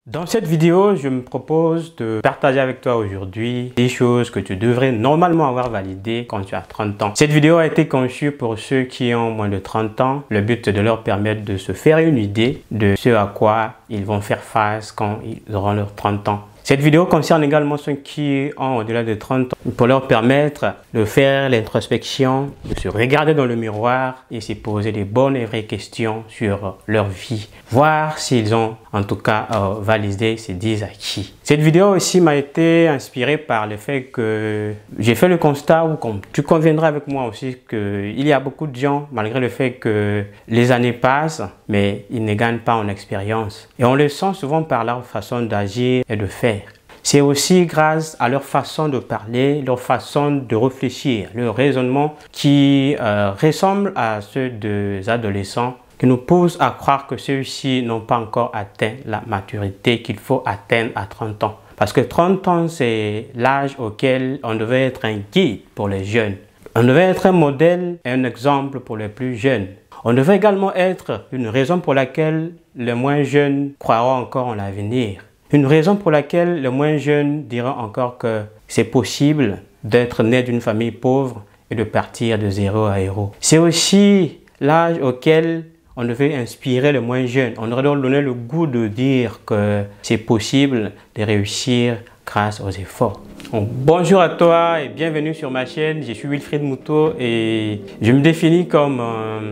Dans cette vidéo, je me propose de partager avec toi aujourd'hui des choses que tu devrais normalement avoir validées quand tu as 30 ans. Cette vidéo a été conçue pour ceux qui ont moins de 30 ans. Le but est de leur permettre de se faire une idée de ce à quoi ils vont faire face quand ils auront leurs 30 ans. Cette vidéo concerne également ceux qui ont au-delà de 30 ans pour leur permettre de faire l'introspection, de se regarder dans le miroir et se poser des bonnes et vraies questions sur leur vie. Voir s'ils ont en tout cas validé ces 10 acquis. Cette vidéo aussi m'a été inspirée par le fait que j'ai fait le constat, ou comme tu conviendras avec moi aussi, qu'il y a beaucoup de gens, malgré le fait que les années passent, mais ils ne gagnent pas en expérience. Et on le sent souvent par leur façon d'agir et de faire. C'est aussi grâce à leur façon de parler, leur façon de réfléchir, leur raisonnement qui ressemble à ceux des adolescents, qui nous pousse à croire que ceux-ci n'ont pas encore atteint la maturité qu'il faut atteindre à 30 ans. Parce que 30 ans, c'est l'âge auquel on devait être un guide pour les jeunes. On devait être un modèle et un exemple pour les plus jeunes. On devait également être une raison pour laquelle les moins jeunes croiront encore en l'avenir. Une raison pour laquelle les moins jeunes diront encore que c'est possible d'être né d'une famille pauvre et de partir de zéro à héros. C'est aussi l'âge auquel on devait inspirer les moins jeunes. On devrait leur donner le goût de dire que c'est possible de réussir grâce aux efforts. Donc, bonjour à toi et bienvenue sur ma chaîne. Je suis Wilfried Moutot et je me définis comme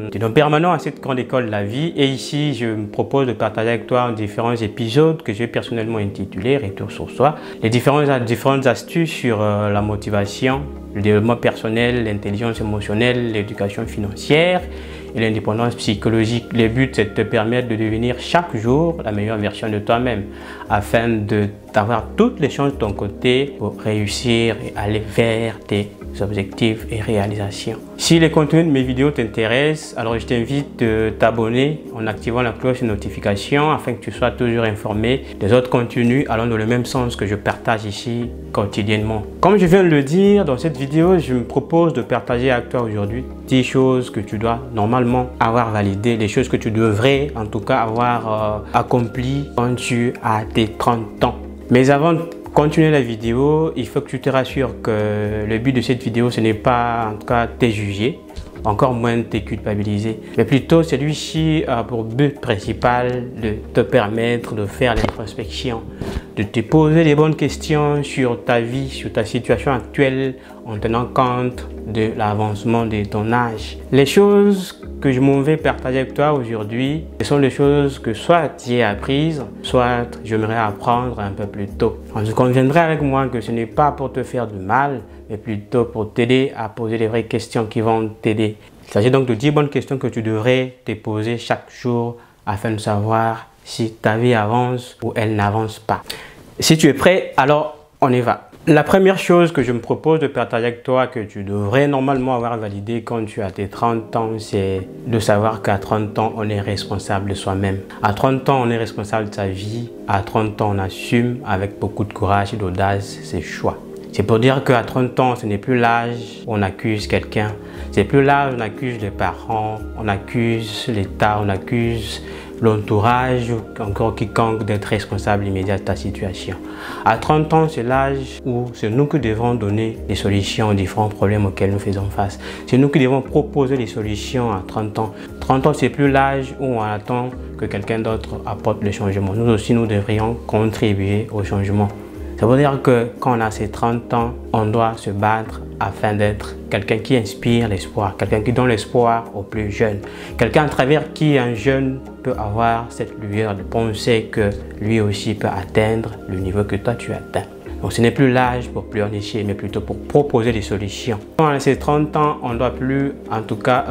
étudiant permanent à cette grande école de la vie. Et ici, je me propose de partager avec toi différents épisodes que j'ai personnellement intitulés Retour sur soi. Les différentes astuces sur la motivation, le développement personnel, l'intelligence émotionnelle, l'éducation financière et l'indépendance psychologique. Le but, c'est de te permettre de devenir chaque jour la meilleure version de toi-même afin d'avoir toutes les chances de ton côté pour réussir et aller vers tes objectifs et réalisations. Si les contenus de mes vidéos t'intéressent, alors je t'invite de t'abonner en activant la cloche de notification afin que tu sois toujours informé des autres contenus allant dans le même sens que je partage ici quotidiennement. Comme je viens de le dire, dans cette vidéo, je me propose de partager avec toi aujourd'hui 10 choses que tu dois normalement avoir validées, les choses que tu devrais en tout cas avoir accomplies quand tu as tes 30 ans. Mais avant de continuer la vidéo, il faut que tu te rassures que le but de cette vidéo, ce n'est pas en tout cas te juger, encore moins de te culpabiliser, mais plutôt celui-ci a pour but principal de te permettre de faire l'introspection, de te poser les bonnes questions sur ta vie, sur ta situation actuelle en tenant compte de l'avancement de ton âge. Les choses que je m'en vais partager avec toi aujourd'hui, ce sont des choses que soit j'ai apprises, soit j'aimerais apprendre un peu plus tôt. Tu conviendras avec moi que ce n'est pas pour te faire du mal, mais plutôt pour t'aider à poser les vraies questions qui vont t'aider. Il s'agit donc de 10 bonnes questions que tu devrais te poser chaque jour afin de savoir si ta vie avance ou elle n'avance pas. Si tu es prêt, alors on y va. La première chose que je me propose de partager avec toi que tu devrais normalement avoir validé quand tu as tes 30 ans, c'est de savoir qu'à 30 ans, on est responsable de soi-même. À 30 ans, on est responsable de sa vie. À 30 ans, on assume avec beaucoup de courage et d'audace ses choix. C'est pour dire qu'à 30 ans, ce n'est plus l'âge où on accuse quelqu'un. C'est plus l'âge où on accuse les parents, on accuse l'État, on accuse l'entourage ou encore quiconque d'être responsable immédiat de ta situation. À 30 ans, c'est l'âge où c'est nous qui devons donner des solutions aux différents problèmes auxquels nous faisons face. C'est nous qui devons proposer des solutions à 30 ans. 30 ans, c'est plus l'âge où on attend que quelqu'un d'autre apporte le changement. Nous aussi, nous devrions contribuer au changement. Ça veut dire que quand on a ces 30 ans, on doit se battre afin d'être quelqu'un qui inspire l'espoir, quelqu'un qui donne l'espoir aux plus jeunes, quelqu'un à travers qui un jeune peut avoir cette lueur de penser que lui aussi peut atteindre le niveau que toi tu atteins. Donc ce n'est plus l'âge pour pleurnicher, mais plutôt pour proposer des solutions. Quand on a ces 30 ans, on ne doit plus en tout cas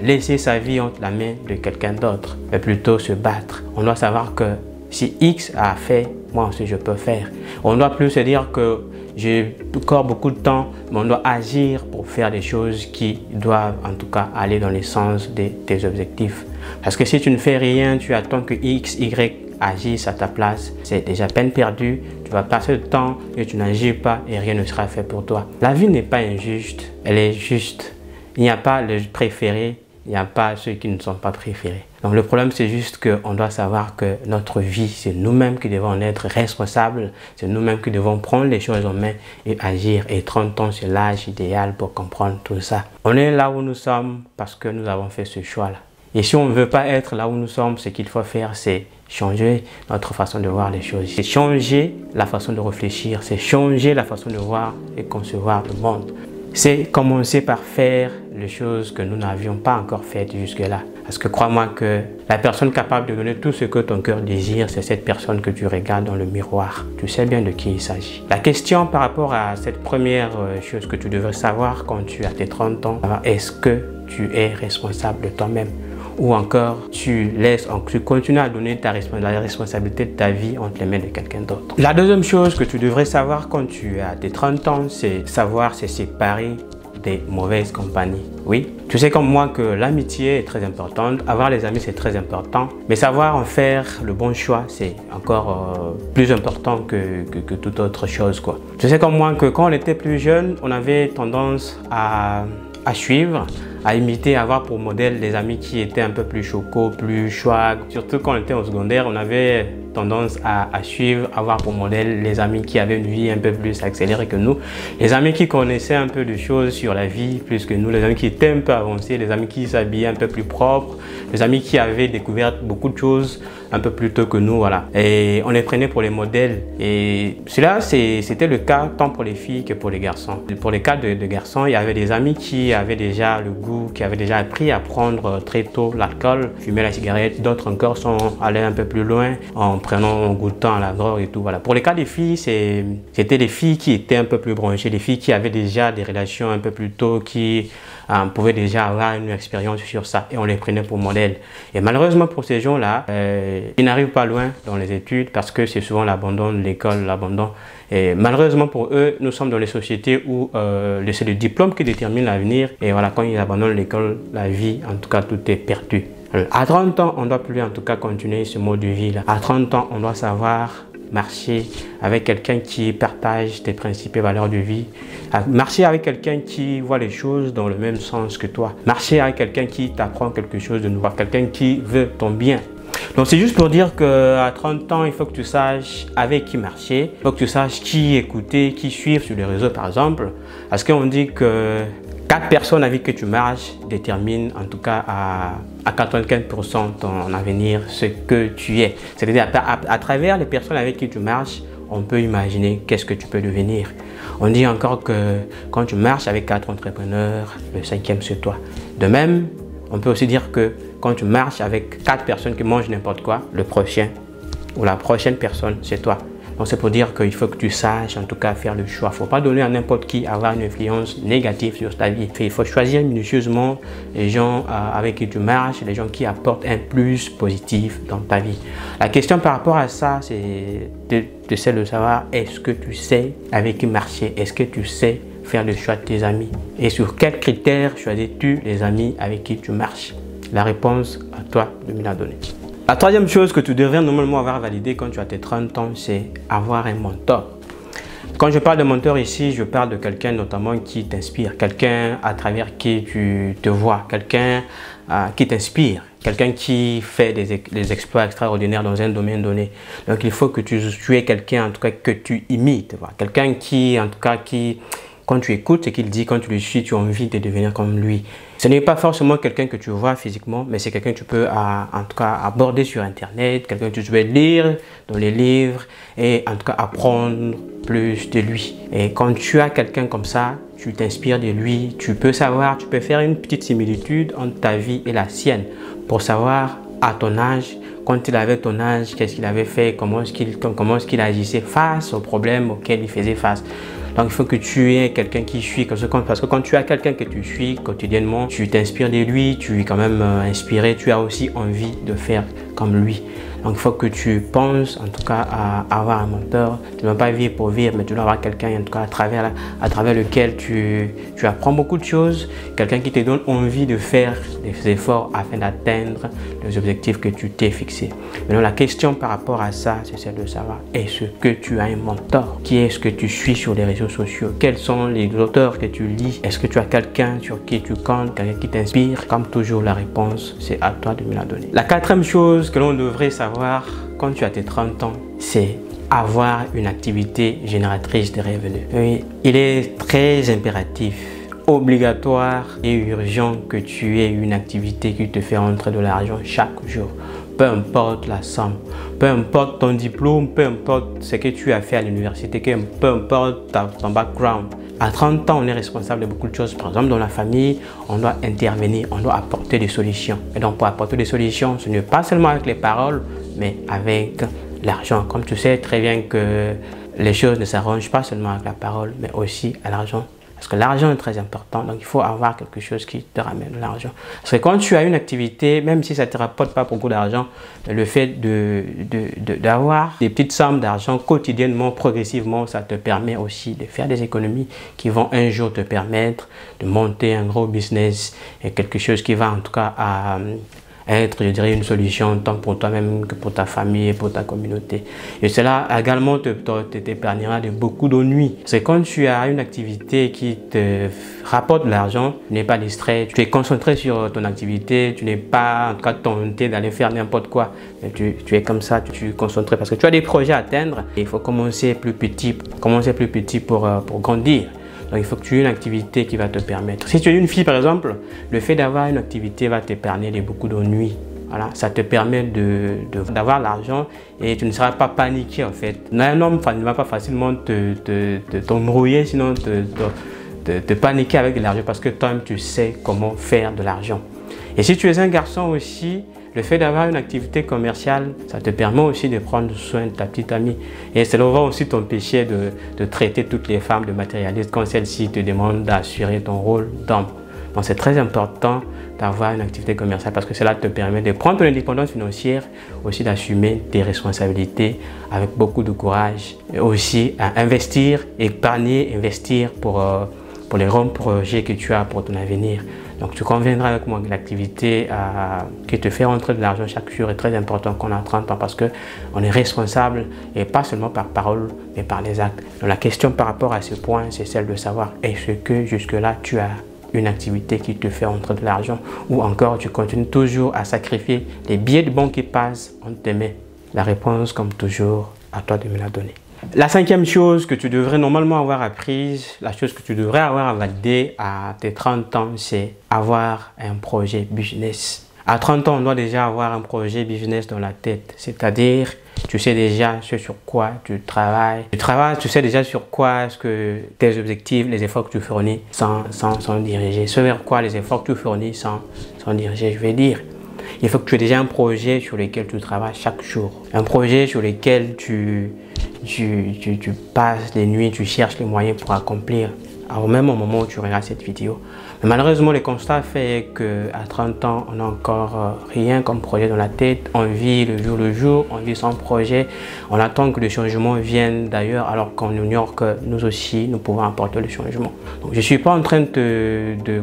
laisser sa vie entre la main de quelqu'un d'autre, mais plutôt se battre. On doit savoir que si X a fait, moi aussi je peux faire. On ne doit plus se dire que j'ai encore beaucoup de temps, mais on doit agir pour faire des choses qui doivent en tout cas aller dans le sens de tes objectifs. Parce que si tu ne fais rien, tu attends que X, Y agissent à ta place, c'est déjà peine perdue. Tu vas passer le temps et tu n'agis pas et rien ne sera fait pour toi. La vie n'est pas injuste, elle est juste. Il n'y a pas le préféré, il n'y a pas ceux qui ne sont pas préférés. Donc le problème, c'est juste qu'on doit savoir que notre vie, c'est nous-mêmes qui devons en être responsables, c'est nous-mêmes qui devons prendre les choses en main et agir. Et 30 ans, c'est l'âge idéal pour comprendre tout ça. On est là où nous sommes parce que nous avons fait ce choix-là. Et si on ne veut pas être là où nous sommes, ce qu'il faut faire, c'est changer notre façon de voir les choses. C'est changer la façon de réfléchir, c'est changer la façon de voir et concevoir le monde. C'est commencer par faire les choses que nous n'avions pas encore faites jusque-là. Parce que crois-moi que la personne capable de donner tout ce que ton cœur désire, c'est cette personne que tu regardes dans le miroir. Tu sais bien de qui il s'agit. La question par rapport à cette première chose que tu devrais savoir quand tu as tes 30 ans, est-ce que tu es responsable de toi-même? Ou encore, tu continues à donner la responsabilité de ta vie entre les mains de quelqu'un d'autre. La deuxième chose que tu devrais savoir quand tu as tes 30 ans, c'est savoir se séparer des mauvaises compagnies. Oui, tu sais comme moi que l'amitié est très importante, avoir les amis c'est très important, mais savoir en faire le bon choix c'est encore plus important que toute autre chose, quoi. Tu sais comme moi que quand on était plus jeune, on avait tendance à suivre, à imiter, à avoir pour modèle les amis qui étaient un peu plus chocos, plus chouags. Surtout quand on était au secondaire, on avait tendance à suivre, à avoir pour modèle les amis qui avaient une vie un peu plus accélérée que nous, les amis qui connaissaient un peu de choses sur la vie plus que nous, les amis qui étaient un peu avancés, les amis qui s'habillaient un peu plus propres, les amis qui avaient découvert beaucoup de choses un peu plus tôt que nous, voilà. Et on les prenait pour les modèles. Et cela, c'était le cas tant pour les filles que pour les garçons. Pour les cas de garçons, il y avait des amis qui avaient déjà le goût, qui avaient déjà appris à prendre très tôt l'alcool, fumer la cigarette. D'autres encore sont allés un peu plus loin en en goûtant à la drogue et tout, voilà. Pour les cas des filles, c'était les filles qui étaient un peu plus branchées, les filles qui avaient déjà des relations un peu plus tôt, qui pouvaient déjà avoir une expérience sur ça et on les prenait pour modèle. Et malheureusement pour ces gens-là, ils n'arrivent pas loin dans les études parce que c'est souvent l'abandon de l'école, l'abandon. Et malheureusement pour eux, nous sommes dans les sociétés où c'est le diplôme qui détermine l'avenir. Et voilà, quand ils abandonnent l'école, la vie, en tout cas, tout est perdu. À 30 ans, on ne doit plus en tout cas continuer ce mode de vie là. À 30 ans, on doit savoir marcher avec quelqu'un qui partage tes principes et valeurs de vie. Marcher avec quelqu'un qui voit les choses dans le même sens que toi. Marcher avec quelqu'un qui t'apprend quelque chose de nouveau. Quelqu'un qui veut ton bien. Donc c'est juste pour dire qu'à 30 ans, il faut que tu saches avec qui marcher. Il faut que tu saches qui écouter, qui suivre sur les réseaux par exemple. Parce qu'on dit que 4 personnes avec qui tu marches déterminent en tout cas à 95% ton avenir, ce que tu es. C'est-à-dire à travers les personnes avec qui tu marches, on peut imaginer qu'est-ce que tu peux devenir. On dit encore que quand tu marches avec 4 entrepreneurs, le 5e c'est toi. De même, on peut aussi dire que quand tu marches avec 4 personnes qui mangent n'importe quoi, le prochain ou la prochaine personne c'est toi. Donc c'est pour dire qu'il faut que tu saches en tout cas faire le choix. Il ne faut pas donner à n'importe qui avoir une influence négative sur ta vie. Il faut choisir minutieusement les gens avec qui tu marches, les gens qui apportent un plus positif dans ta vie. La question par rapport à ça, c'est de savoir est-ce que tu sais avec qui marcher? Est-ce que tu sais faire le choix de tes amis? Et sur quels critères choisis-tu les amis avec qui tu marches? La réponse à toi de me la donner. La troisième chose que tu devrais normalement avoir validé quand tu as tes 30 ans, c'est avoir un mentor. Quand je parle de mentor ici, je parle de quelqu'un notamment qui t'inspire, quelqu'un à travers qui tu te vois, quelqu'un qui t'inspire, quelqu'un qui fait des exploits extraordinaires dans un domaine donné. Donc il faut que tu aies quelqu'un en tout cas que tu imites, quelqu'un qui en tout cas quand tu écoutes ce qu'il dit, quand tu le suis, tu as envie de devenir comme lui. Ce n'est pas forcément quelqu'un que tu vois physiquement, mais c'est quelqu'un que tu peux en tout cas aborder sur Internet, quelqu'un que tu peux lire dans les livres et en tout cas apprendre plus de lui. Et quand tu as quelqu'un comme ça, tu t'inspires de lui, tu peux savoir, tu peux faire une petite similitude entre ta vie et la sienne pour savoir à ton âge, quand il avait ton âge, qu'est-ce qu'il avait fait, comment est-ce qu'il agissait face aux problèmes auxquels il faisait face. Donc il faut que tu aies quelqu'un qui suit, parce que quand tu as quelqu'un que tu suis quotidiennement, tu t'inspires de lui, tu es quand même inspiré, tu as aussi envie de faire comme lui. Donc il faut que tu penses en tout cas à avoir un mentor. Tu ne dois pas vivre pour vivre, mais tu dois avoir quelqu'un en tout cas à travers lequel tu apprends beaucoup de choses, quelqu'un qui te donne envie de faire des efforts afin d'atteindre les objectifs que tu t'es fixés. Maintenant la question par rapport à ça, c'est celle de savoir, est-ce que tu as un mentor? Qui est-ce que tu suis sur les réseaux sociaux? Quels sont les auteurs que tu lis? Est-ce que tu as quelqu'un sur qui tu comptes, quelqu'un qui t'inspire? Comme toujours, la réponse, c'est à toi de me la donner. La quatrième chose que l'on devrait savoir quand tu as tes 30 ans, c'est avoir une activité génératrice de revenus. Oui, il est très impératif, obligatoire et urgent que tu aies une activité qui te fait rentrer de l'argent chaque jour. Peu importe la somme, peu importe ton diplôme, peu importe ce que tu as fait à l'université, peu importe ton background. À 30 ans, on est responsable de beaucoup de choses. Par exemple, dans la famille, on doit intervenir, on doit apporter des solutions. Et donc, pour apporter des solutions, ce n'est pas seulement avec les paroles, mais avec l'argent. Comme tu sais très bien que les choses ne s'arrangent pas seulement avec la parole, mais aussi à l'argent. Parce que l'argent est très important, donc il faut avoir quelque chose qui te ramène de l'argent. Parce que quand tu as une activité, même si ça ne te rapporte pas beaucoup d'argent, le fait d'avoir des petites sommes d'argent quotidiennement, progressivement, ça te permet aussi de faire des économies qui vont un jour te permettre de monter un gros business et quelque chose qui va en tout cas être, je dirais, une solution tant pour toi-même que pour ta famille et pour ta communauté. Et cela également t'épargnera de beaucoup d'ennuis. C'est quand tu as une activité qui te rapporte de l'argent, tu n'es pas distrait, tu es concentré sur ton activité, tu n'es pas en tout cas tenté d'aller faire n'importe quoi. Tu es comme ça, tu es concentré parce que tu as des projets à atteindre et il faut commencer plus petit pour grandir. Donc, il faut que tu aies une activité qui va te permettre. Si tu es une fille, par exemple, le fait d'avoir une activité va t'épargner de beaucoup d'ennuis. Voilà, ça te permet d'avoir l'argent et tu ne seras pas paniqué en fait. Un homme ne va pas facilement t'embrouiller, sinon te paniquer avec de l'argent parce que toi-même tu sais comment faire de l'argent. Et si tu es un garçon aussi, le fait d'avoir une activité commerciale, ça te permet aussi de prendre soin de ta petite amie. Et cela va aussi t'empêcher de traiter toutes les femmes de matérialistes quand celles-ci te demandent d'assurer ton rôle d'homme. Donc c'est très important d'avoir une activité commerciale parce que cela te permet de prendre ton indépendance financière, aussi d'assumer tes responsabilités avec beaucoup de courage. Et aussi à investir, épargner, investir pour les grands projets que tu as pour ton avenir. Donc tu conviendras avec moi que l'activité qui te fait rentrer de l'argent chaque jour est très importante quand on a 30 ans parce qu'on est responsable et pas seulement par parole mais par les actes. Donc la question par rapport à ce point, c'est celle de savoir est-ce que jusque-là tu as une activité qui te fait rentrer de l'argent ou encore tu continues toujours à sacrifier les billets de banque qui passent entre tes mains. La réponse, comme toujours, à toi de me la donner. La cinquième chose que tu devrais normalement avoir apprise, la chose que tu devrais avoir validée à tes 30 ans, c'est avoir un projet business. À 30 ans, on doit déjà avoir un projet business dans la tête, c'est-à-dire tu sais déjà ce sur quoi tu travailles. Tu sais déjà sur quoi est-ce que tes objectifs, les efforts que tu fournis sont dirigés. Ce vers quoi les efforts que tu fournis sont dirigés, je vais dire. Il faut que tu aies déjà un projet sur lequel tu travailles chaque jour. Un projet sur lequel tu passes les nuits, tu cherches les moyens pour accomplir au même moment où tu regardes cette vidéo. Mais malheureusement, le constat fait qu'à 30 ans, on n'a encore rien comme projet dans la tête. On vit le jour, on vit sans projet. On attend que le changement vienne d'ailleurs alors qu'on ignore que nous aussi, nous pouvons apporter le changement. Donc, je ne suis pas en train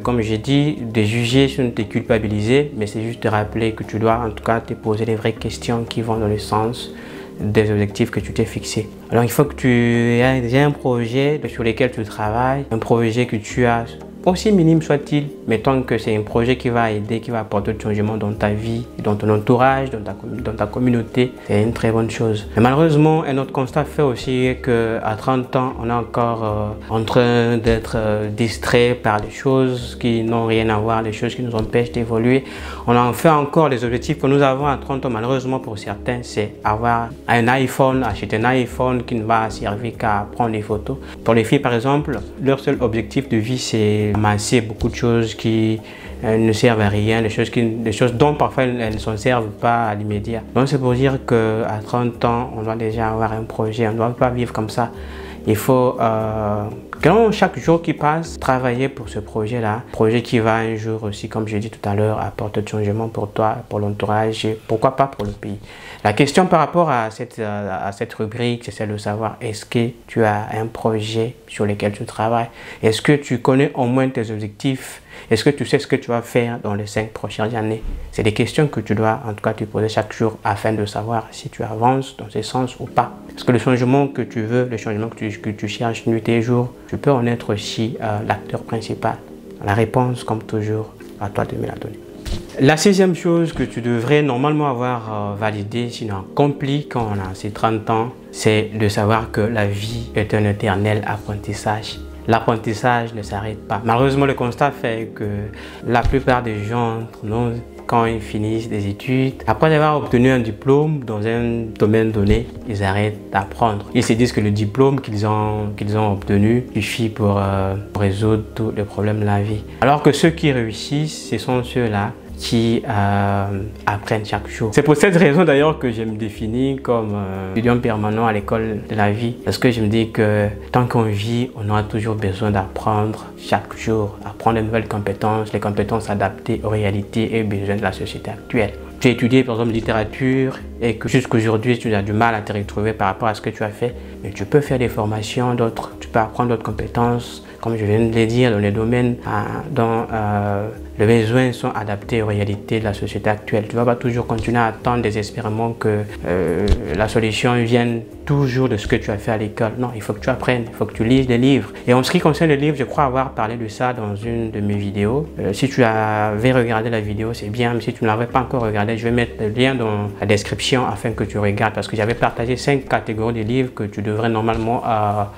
comme j'ai dit, de juger, de te culpabiliser, mais c'est juste de rappeler que tu dois en tout cas te poser les vraies questions qui vont dans le sens des objectifs que tu t'es fixés. Alors il faut que tu aies déjà un projet sur lequel tu travailles, un projet que tu as aussi minime soit-il, mettons que c'est un projet qui va aider, qui va apporter du changement dans ta vie, dans ton entourage, dans ta communauté, c'est une très bonne chose. Mais malheureusement, un autre constat fait aussi qu'à 30 ans, on est encore en train d'être distrait par des choses qui n'ont rien à voir, des choses qui nous empêchent d'évoluer. On en fait encore les objectifs que nous avons à 30 ans, malheureusement pour certains, c'est avoir un iPhone, acheter un iPhone qui ne va servir qu'à prendre des photos. Pour les filles par exemple, leur seul objectif de vie c'est amasser beaucoup de choses qui ne servent à rien, des choses dont parfois elles ne s'en servent pas à l'immédiat. Donc c'est pour dire qu'à 30 ans, on doit déjà avoir un projet, on ne doit pas vivre comme ça. Il faut chaque jour qui passe, travailler pour ce projet-là. Projet qui va un jour aussi, comme je l'ai dit tout à l'heure, apporter de changement pour toi, pour l'entourage et pourquoi pas pour le pays. La question par rapport à cette rubrique, c'est celle de savoir est-ce que tu as un projet sur lequel tu travailles? Est-ce que tu connais au moins tes objectifs? Est-ce que tu sais ce que tu vas faire dans les 5 prochaines années? C'est des questions que tu dois en tout cas te poser chaque jour afin de savoir si tu avances dans ce sens ou pas. Parce que le changement que tu veux, le changement que tu cherches nuit et jour, tu peux en être aussi l'acteur principal. La réponse, comme toujours, à toi de me la donner. La 6e chose que tu devrais normalement avoir validée, sinon accomplie quand on a ces 30 ans, c'est de savoir que la vie est un éternel apprentissage. L'apprentissage ne s'arrête pas. Malheureusement, le constat fait que la plupart des gens, quand ils finissent des études, après avoir obtenu un diplôme dans un domaine donné, ils arrêtent d'apprendre. Ils se disent que le diplôme qu'ils ont obtenu suffit pour résoudre tous les problèmes de la vie. Alors que ceux qui réussissent, ce sont ceux-là qui apprennent chaque jour. C'est pour cette raison d'ailleurs que je me définis comme étudiant permanent à l'école de la vie. Parce que je me dis que tant qu'on vit, on aura toujours besoin d'apprendre chaque jour, apprendre de nouvelles compétences, les compétences adaptées aux réalités et aux besoins de la société actuelle. Tu as étudié par exemple littérature et que jusqu'aujourd'hui tu as du mal à te retrouver par rapport à ce que tu as fait, mais tu peux faire des formations, tu peux apprendre d'autres compétences, comme je viens de le dire, dans les domaines dont les besoins sont adaptés aux réalités de la société actuelle. Tu ne vas pas toujours continuer à attendre désespérément que la solution vienne toujours de ce que tu as fait à l'école. Non, il faut que tu apprennes, il faut que tu lises des livres. Et en ce qui concerne les livres, je crois avoir parlé de ça dans une de mes vidéos. Si tu avais regardé la vidéo, c'est bien, mais si tu ne l'avais pas encore regardé, je vais mettre le lien dans la description afin que tu regardes, parce que j'avais partagé 5 catégories de livres que tu devrais normalement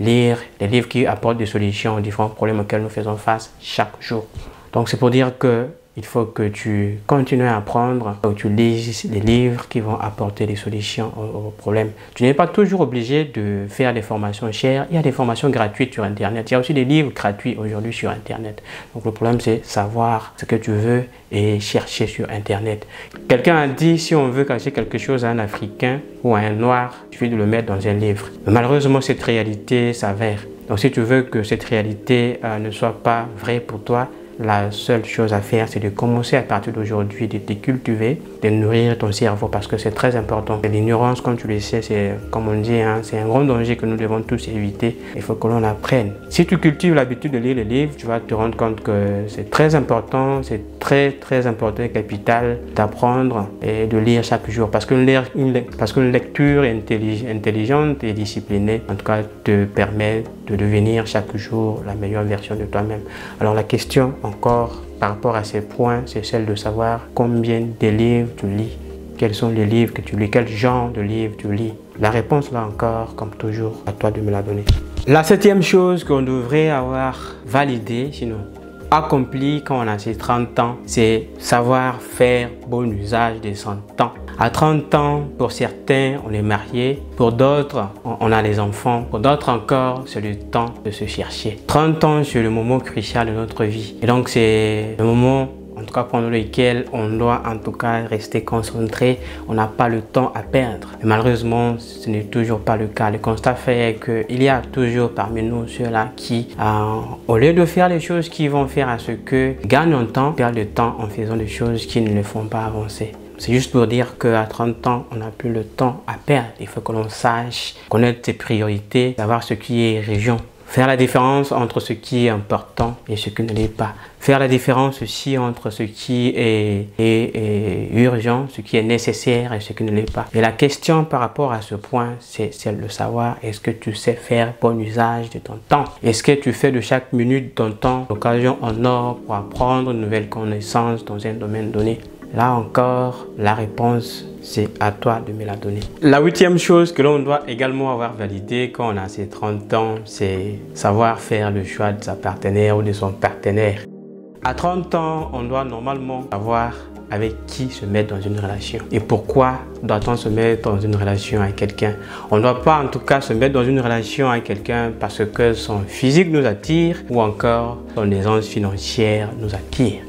lire, des livres qui apportent des solutions aux différents problèmes auxquels nous faisons face chaque jour. Donc c'est pour dire que il faut que tu continues à apprendre, que tu lises des livres qui vont apporter des solutions aux problèmes. Tu n'es pas toujours obligé de faire des formations chères. Il y a des formations gratuites sur Internet. Il y a aussi des livres gratuits aujourd'hui sur Internet. Donc le problème, c'est savoir ce que tu veux et chercher sur Internet. Quelqu'un a dit, si on veut cacher quelque chose à un Africain ou à un Noir, il suffit de le mettre dans un livre. Mais malheureusement, cette réalité s'avère. Donc si tu veux que cette réalité ne soit pas vraie pour toi, la seule chose à faire, c'est de commencer à partir d'aujourd'hui, de te cultiver, de nourrir ton cerveau parce que c'est très important. L'ignorance, comme tu le sais, c'est comme on dit, c'est un grand danger que nous devons tous éviter. Il faut que l'on apprenne. Si tu cultives l'habitude de lire les livres, tu vas te rendre compte que c'est très important, c'est très important et capital d'apprendre et de lire chaque jour parce qu'une lecture intelligente et disciplinée, en tout cas, te permet de devenir chaque jour la meilleure version de toi-même. Alors la question encore par rapport à ces points, c'est celle de savoir combien de livres tu lis, quels sont les livres que tu lis, quel genre de livres tu lis. La réponse là encore, comme toujours, à toi de me la donner. La 7e chose qu'on devrait avoir validée, sinon accompli quand on a ses 30 ans, c'est savoir faire bon usage de son temps. À 30 ans, pour certains, on est marié. Pour d'autres, on a les enfants. Pour d'autres encore, c'est le temps de se chercher. 30 ans, c'est le moment crucial de notre vie. Et donc, c'est le moment, en tout cas pendant lequel on doit en tout cas rester concentré. On n'a pas le temps à perdre. Mais malheureusement, ce n'est toujours pas le cas. Le constat fait qu'il y a toujours parmi nous ceux-là qui, au lieu de faire les choses qui vont faire à ce que gagnent en temps, perdent le temps en faisant des choses qui ne le font pas avancer. C'est juste pour dire qu'à 30 ans, on n'a plus le temps à perdre. Il faut que l'on sache connaître ses priorités, savoir ce qui est urgent. Faire la différence entre ce qui est important et ce qui ne l'est pas. Faire la différence aussi entre ce qui est urgent, ce qui est nécessaire et ce qui ne l'est pas. Et la question par rapport à ce point, c'est celle de savoir est-ce que tu sais faire bon usage de ton temps? Est-ce que tu fais de chaque minute de ton temps l'occasion en or pour apprendre une nouvelle connaissance dans un domaine donné? Là encore, la réponse, c'est à toi de me la donner. La 8e chose que l'on doit également avoir validée quand on a ses 30 ans, c'est savoir faire le choix de sa partenaire ou de son partenaire. À 30 ans, on doit normalement savoir avec qui se mettre dans une relation. Et pourquoi doit-on se mettre dans une relation avec quelqu'un? On ne doit pas en tout cas se mettre dans une relation avec quelqu'un parce que son physique nous attire ou encore son aisance financière nous attire.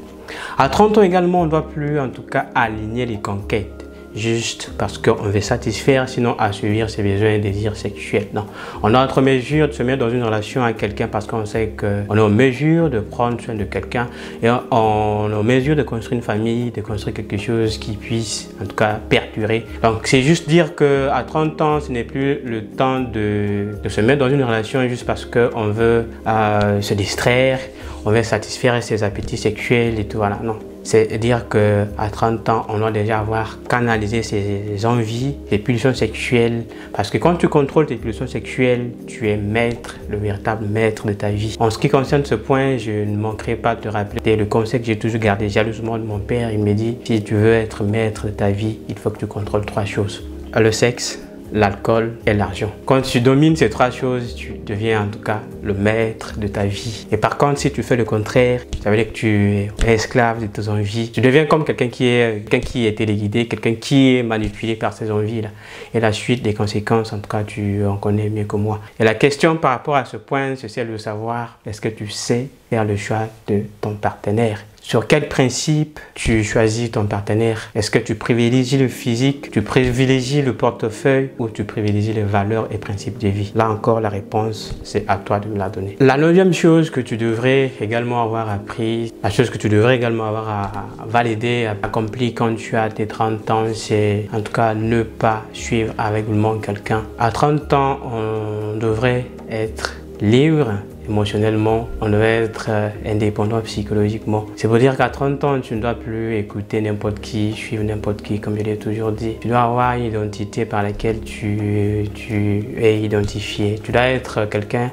À 30 ans également, on ne doit plus en tout cas aligner les conquêtes. juste parce qu'on veut satisfaire, sinon assouvir ses besoins et désirs sexuels. Non, on a notre mesure de se mettre dans une relation avec quelqu'un parce qu'on sait qu'on est en mesure de prendre soin de quelqu'un et on est en mesure de construire une famille, de construire quelque chose qui puisse en tout cas perdurer. Donc c'est juste dire qu'à 30 ans, ce n'est plus le temps de se mettre dans une relation juste parce qu'on veut se distraire, on veut satisfaire ses appétits sexuels et tout, voilà, non. C'est dire qu'à 30 ans, on doit déjà avoir canalisé ses envies, ses pulsions sexuelles. Parce que quand tu contrôles tes pulsions sexuelles, tu es maître, le véritable maître de ta vie. En ce qui concerne ce point, je ne manquerai pas de te rappeler le conseil que j'ai toujours gardé jalousement de mon père. Il me dit, si tu veux être maître de ta vie, il faut que tu contrôles 3 choses. Le sexe, l'alcool et l'argent. Quand tu domines ces 3 choses, tu deviens en tout cas le maître de ta vie. Et par contre, si tu fais le contraire, ça veut dire que tu es esclave de tes envies. Tu deviens comme quelqu'un qui est téléguidé, quelqu'un qui est manipulé par ses envies là. Et la suite des conséquences, en tout cas, tu en connais mieux que moi. Et la question par rapport à ce point, c'est celle de savoir, est-ce que tu sais faire le choix de ton partenaire? Sur quel principe tu choisis ton partenaire? Est-ce que tu privilégies le physique, tu privilégies le portefeuille ou tu privilégies les valeurs et principes de vie? Là encore, la réponse, c'est à toi de me la donner. La 9e chose que tu devrais également avoir appris, la chose que tu devrais également avoir validé, accompli quand tu as tes 30 ans, c'est en tout cas ne pas suivre aveuglément quelqu'un. À 30 ans, on devrait être libre émotionnellement, on doit être indépendant psychologiquement. C'est pour dire qu'à 30 ans, tu ne dois plus écouter n'importe qui, suivre n'importe qui, comme je l'ai toujours dit. Tu dois avoir une identité par laquelle tu es identifié. Tu dois être quelqu'un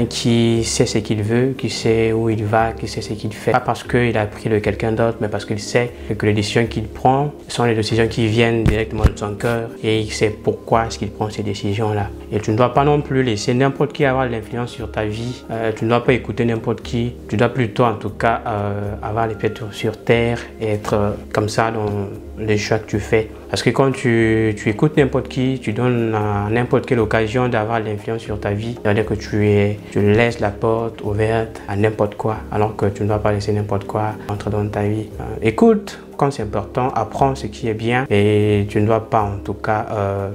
qui sait ce qu'il veut, qui sait où il va, qui sait ce qu'il fait. Pas parce qu'il a pris de quelqu'un d'autre, mais parce qu'il sait que les décisions qu'il prend sont les décisions qui viennent directement de son cœur et il sait pourquoi est-ce qu'il prend ces décisions-là. Et tu ne dois pas non plus laisser n'importe qui avoir de l'influence sur ta vie. Tu ne dois pas écouter n'importe qui. Tu dois plutôt en tout cas avoir les pieds sur terre et être comme ça dans les choix que tu fais. Parce que quand tu écoutes n'importe qui, tu donnes à n'importe quelle occasion d'avoir l'influence sur ta vie. C'est-à-dire que tu laisses la porte ouverte à n'importe quoi, alors que tu ne dois pas laisser n'importe quoi entrer dans ta vie. Écoute quand c'est important, apprends ce qui est bien et tu ne dois pas en tout cas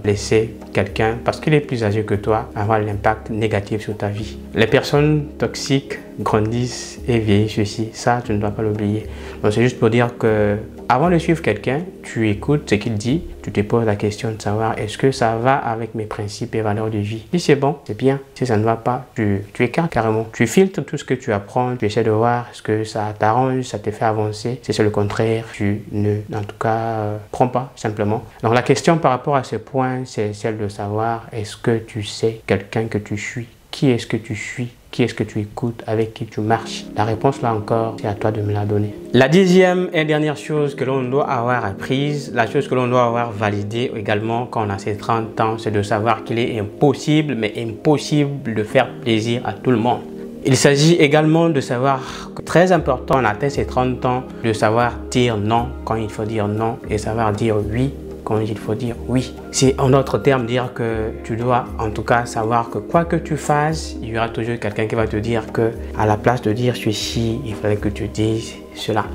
laisser quelqu'un, parce qu'il est plus âgé que toi, avoir l'impact négatif sur ta vie. Les personnes toxiques grandissent et vieillissent aussi, ça tu ne dois pas l'oublier. Donc c'est juste pour dire que avant de suivre quelqu'un, tu écoutes ce qu'il dit, tu te poses la question de savoir est-ce que ça va avec mes principes et valeurs de vie. Si c'est bon, c'est bien. Si ça ne va pas, tu écartes carrément. Tu filtres tout ce que tu apprends, tu essaies de voir est-ce que ça t'arrange, ça te fait avancer. Si c'est le contraire, tu ne, en tout cas, prends pas simplement. Donc la question par rapport à ce point, c'est celle de savoir est-ce que tu sais quelqu'un que tu suis? Qui est-ce que tu suis? Qui est-ce que tu écoutes? Avec qui tu marches? La réponse là encore, c'est à toi de me la donner. La 10e et dernière chose que l'on doit avoir apprise, la chose que l'on doit avoir validée également quand on a ses 30 ans, c'est de savoir qu'il est impossible, mais impossible de faire plaisir à tout le monde. Il s'agit également de savoir, très important, on atteint ses 30 ans, de savoir dire non quand il faut dire non et savoir dire oui quand il faut dire oui. C'est en d'autres termes dire que tu dois en tout cas savoir que quoi que tu fasses, il y aura toujours quelqu'un qui va te dire que à la place de dire ceci, il fallait que tu dises cela.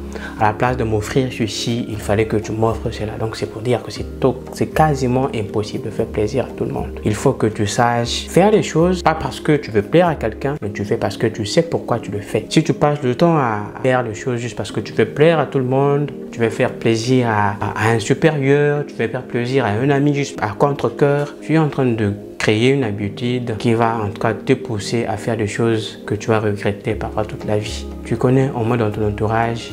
À la place de m'offrir ceci, il fallait que tu m'offres cela. Donc c'est pour dire que c'est quasiment impossible de faire plaisir à tout le monde. Il faut que tu saches faire les choses, pas parce que tu veux plaire à quelqu'un, mais tu fais parce que tu sais pourquoi tu le fais. Si tu passes le temps à faire les choses juste parce que tu veux plaire à tout le monde, tu veux faire plaisir à un supérieur, tu veux faire plaisir à un ami juste à contre-cœur, tu es en train de créer une habitude qui va en tout cas te pousser à faire des choses que tu vas regretter parfois toute la vie. Tu connais au moins dans ton entourage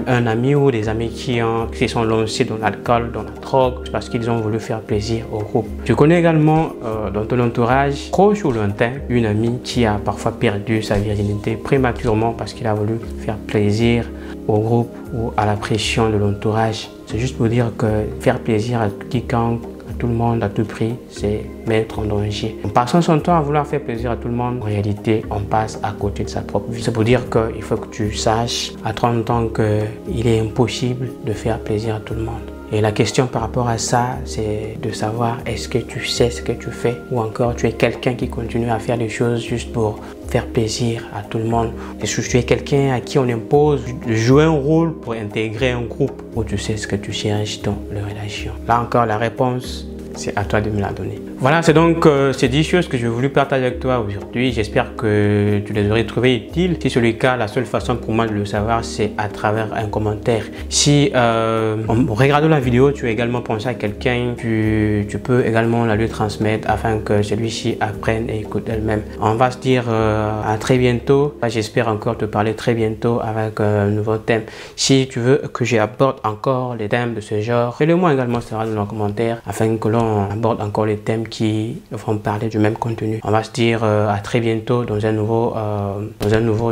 un ami ou des amis qui sont lancés dans l'alcool, dans la drogue, parce qu'ils ont voulu faire plaisir au groupe. Tu connais également dans ton entourage, proche ou lointain, une amie qui a parfois perdu sa virginité prématurément parce qu'il a voulu faire plaisir au groupe ou à la pression de l'entourage. C'est juste pour dire que faire plaisir à quiconque, tout le monde à tout prix, c'est mettre en danger. En passant son temps à vouloir faire plaisir à tout le monde, en réalité, on passe à côté de sa propre vie. C'est pour dire qu'il faut que tu saches à 30 ans qu'il est impossible de faire plaisir à tout le monde. Et la question par rapport à ça, c'est de savoir est-ce que tu sais ce que tu fais ou encore tu es quelqu'un qui continue à faire des choses juste pour faire plaisir à tout le monde. Et si tu es quelqu'un à qui on impose de jouer un rôle pour intégrer un groupe où tu sais ce que tu cherches dans la relation. Là encore, la réponse, c'est à toi de me la donner. Voilà, c'est donc ces 10 choses que j'ai voulu partager avec toi aujourd'hui. J'espère que tu les aurais trouvées utiles. Si c'est le cas, la seule façon pour moi de le savoir, c'est à travers un commentaire. Si en regardant la vidéo, tu as également pensé à quelqu'un, tu peux également la lui transmettre afin que celui-ci apprenne et écoute elle-même. On va se dire à très bientôt. J'espère encore te parler très bientôt avec un nouveau thème. Si tu veux que j'aborde encore les thèmes de ce genre, fais-le moi également, ça sera dans les commentaires afin que l'on aborde encore les thèmes qui vont parler du même contenu. On va se dire à très bientôt dans un nouveau,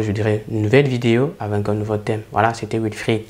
je dirais, une nouvelle vidéo avec un nouveau thème. Voilà, c'était Wilfried.